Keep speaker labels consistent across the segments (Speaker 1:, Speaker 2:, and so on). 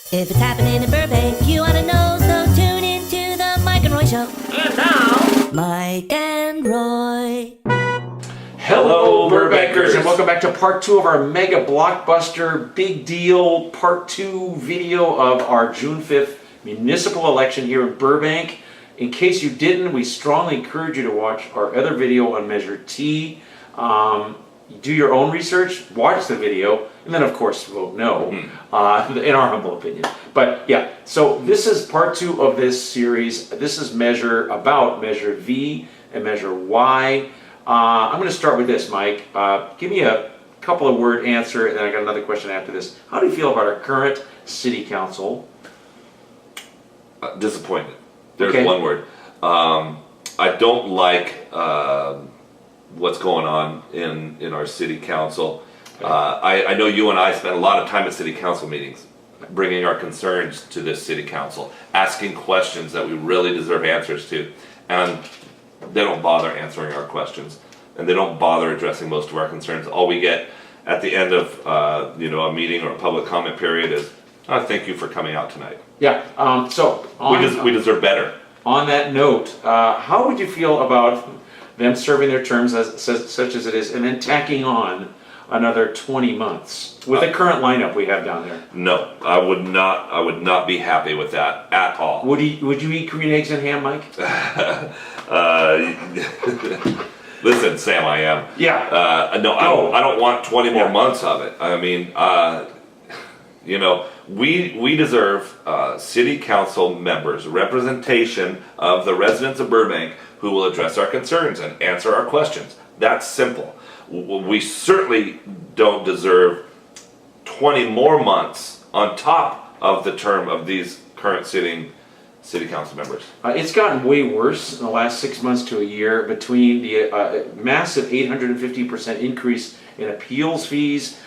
Speaker 1: If it's happening in Burbank, you ought to know, so tune into the Mike and Roy Show.
Speaker 2: And now,
Speaker 1: Mike and Roy.
Speaker 2: hello Burbankers, and welcome back to part 2 of our mega blockbuster big deal part 2 video of our June 5th municipal election here in Burbank. In case you didn't, we strongly encourage you to watch our other video on Measure T. Do your own research, watch the video, and then of course vote no, in our humble opinion. But yeah, so this is part 2 of this series. This is Measure V and Measure Y. I'm going to start with this, Mike. Give me a couple of word answer, and then I got another question after this. How do you feel about our current city council?
Speaker 3: Disappointed. There's
Speaker 2: Okay.
Speaker 3: one word. I don't like what's going on in our city council. I know you and I spend a lot of time at city council meetings, bringing our concerns to this city council, asking questions that we really deserve answers to, and they don't bother answering our questions, and they don't bother addressing most of our concerns. All we get at the end of a meeting or a public comment period is, thank you for coming out tonight.
Speaker 2: Yeah. So
Speaker 3: We deserve better.
Speaker 2: on that note, how would you feel about them serving their terms such as it is, and then tacking on another 20 months with the current lineup we have down there?
Speaker 3: No, I would not be happy with that at all.
Speaker 2: Would you eat green eggs and ham, Mike?
Speaker 3: Listen, Sam, I am.
Speaker 2: Yeah.
Speaker 3: No, I don't want 20 more months of it. I mean, we deserve city council members, representation of the residents of Burbank who will address our concerns and answer our questions. That's simple. We certainly don't deserve 20 more months on top of the term of these current city council members.
Speaker 2: It's gotten way worse in the last 6 months to a year, between the massive 850% increase in appeals fees,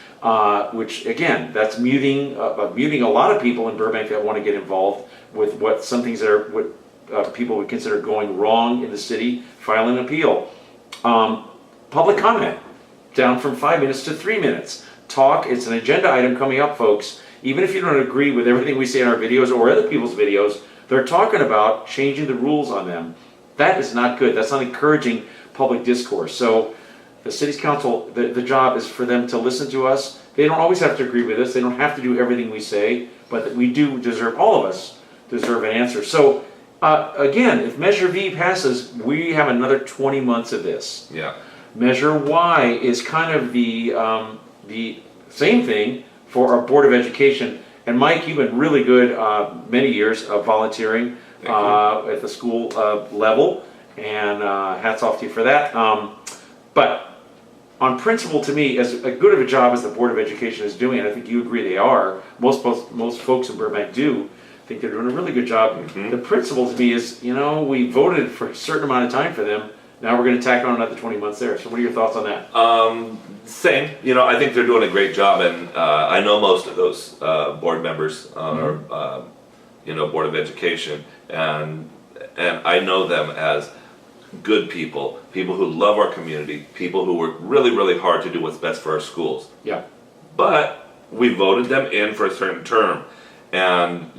Speaker 2: which again, that's muting a lot of people in Burbank that want to get involved with some things that are people would consider going wrong in the city, file an appeal. Public comment, down from 5 minutes to 3 minutes. Talk, it's an agenda item coming up, folks. Even if you don't agree with everything we say in our videos or other people's videos, they're talking about changing the rules on them. That is not good. That's not encouraging public discourse. So the city's council, the job is for them to listen to us. They don't always have to agree with us. They don't have to do everything we say, but we do deserve, all of us deserve an answer. So again, if Measure V passes, we have another 20 months of this.
Speaker 3: Yeah.
Speaker 2: Measure Y is kind of the same thing for our Board of Education. And Mike, you've been really good many years of volunteering at the school level, and hats off to you for that. But on principle, to me, as good of a job as the Board of Education is doing, and I think you agree they are, most folks in Burbank do think they're doing a really good job.
Speaker 3: Mm-hmm.
Speaker 2: The principle to me is, we voted for a certain amount of time for them. Now we're going to tack on another 20 months there. So what are your thoughts on that?
Speaker 3: Same. I think they're doing a great job, and I know most of those board members on our, Board of Education, and I know them as good people who love our community, people who work really, really hard to do what's best for our schools.
Speaker 2: Yeah.
Speaker 3: But we voted them in for a certain term, and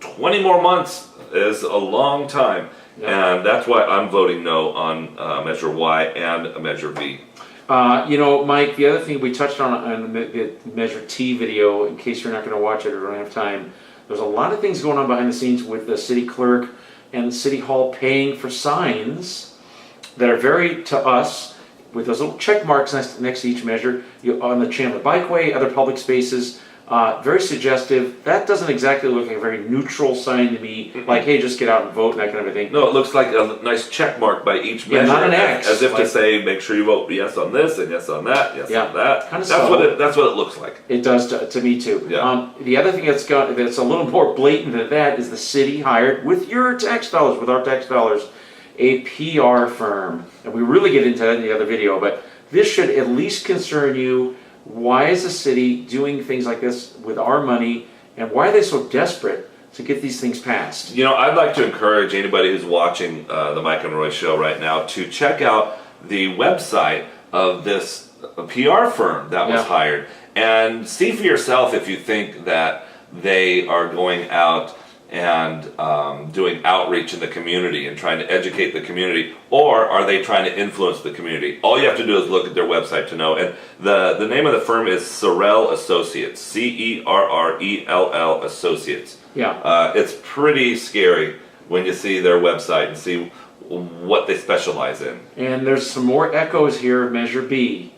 Speaker 3: 20 more months is a long time.
Speaker 2: Yeah.
Speaker 3: And that's why I'm voting no on Measure Y and Measure V.
Speaker 2: Mike, the other thing we touched on the Measure T video, in case you're not going to watch it or don't have time, there's a lot of things going on behind the scenes with the city clerk and the city hall paying for signs that are very, to us, with those little check marks next to each measure, on the Chandler Bikeway, other public spaces, very suggestive. That doesn't exactly look like a very neutral sign to me, like, hey, just get out and vote and that kind of a thing.
Speaker 3: No, it looks like a nice check mark by each
Speaker 2: Yeah,
Speaker 3: measure,
Speaker 2: not an X,
Speaker 3: as if
Speaker 2: like-
Speaker 3: to say, make sure you vote yes on this and yes on that, yes
Speaker 2: Yeah,
Speaker 3: on that.
Speaker 2: kinda
Speaker 3: That's what it looks like.
Speaker 2: It does to me too.
Speaker 3: Yeah.
Speaker 2: The other thing that's a little more blatant than that is the city hired, with your tax dollars, with our tax dollars, a PR firm. And we really get into that in the other video, but this should at least concern you. Why is the city doing things like this with our money, and why are they so desperate to get these things passed?
Speaker 3: I'd like to encourage anybody who's watching the Mike and Roy show right now to check out the website of this PR firm that was hired, and see for yourself if you think that they are going out and doing outreach in the community and trying to educate the community, or are they trying to influence the community? All you have to do is look at their website to know. And the name of the firm is Cerrell Associates, Cerrell Associates.
Speaker 2: Yeah.
Speaker 3: It's pretty scary when you see their website and see what they specialize in.
Speaker 2: And there's some more echoes here of Measure B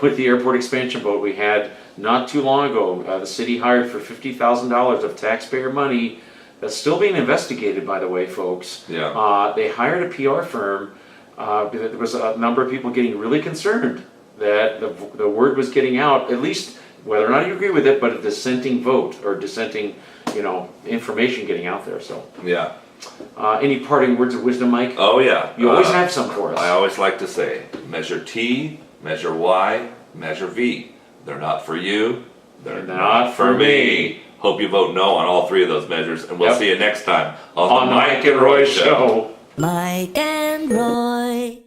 Speaker 2: with the airport expansion vote we had not too long ago. The city hired for $50,000 of taxpayer money. That's still being investigated, by the way, folks.
Speaker 3: Yeah.
Speaker 2: They hired a PR firm. There was a number of people getting really concerned that the word was getting out, at least whether or not you agree with it, but a dissenting vote or dissenting, information getting out there. So,
Speaker 3: Yeah.
Speaker 2: any parting words of wisdom, Mike?
Speaker 3: Oh yeah.
Speaker 2: You always have some for us.
Speaker 3: I always like to say, measure T, measure Y, measure V. They're not for you. They're not for me. Hope you vote no on all three of those measures, and we'll
Speaker 2: Yep.
Speaker 3: see you next time
Speaker 2: On the Mike and Roy Show.
Speaker 1: Mike and Roy.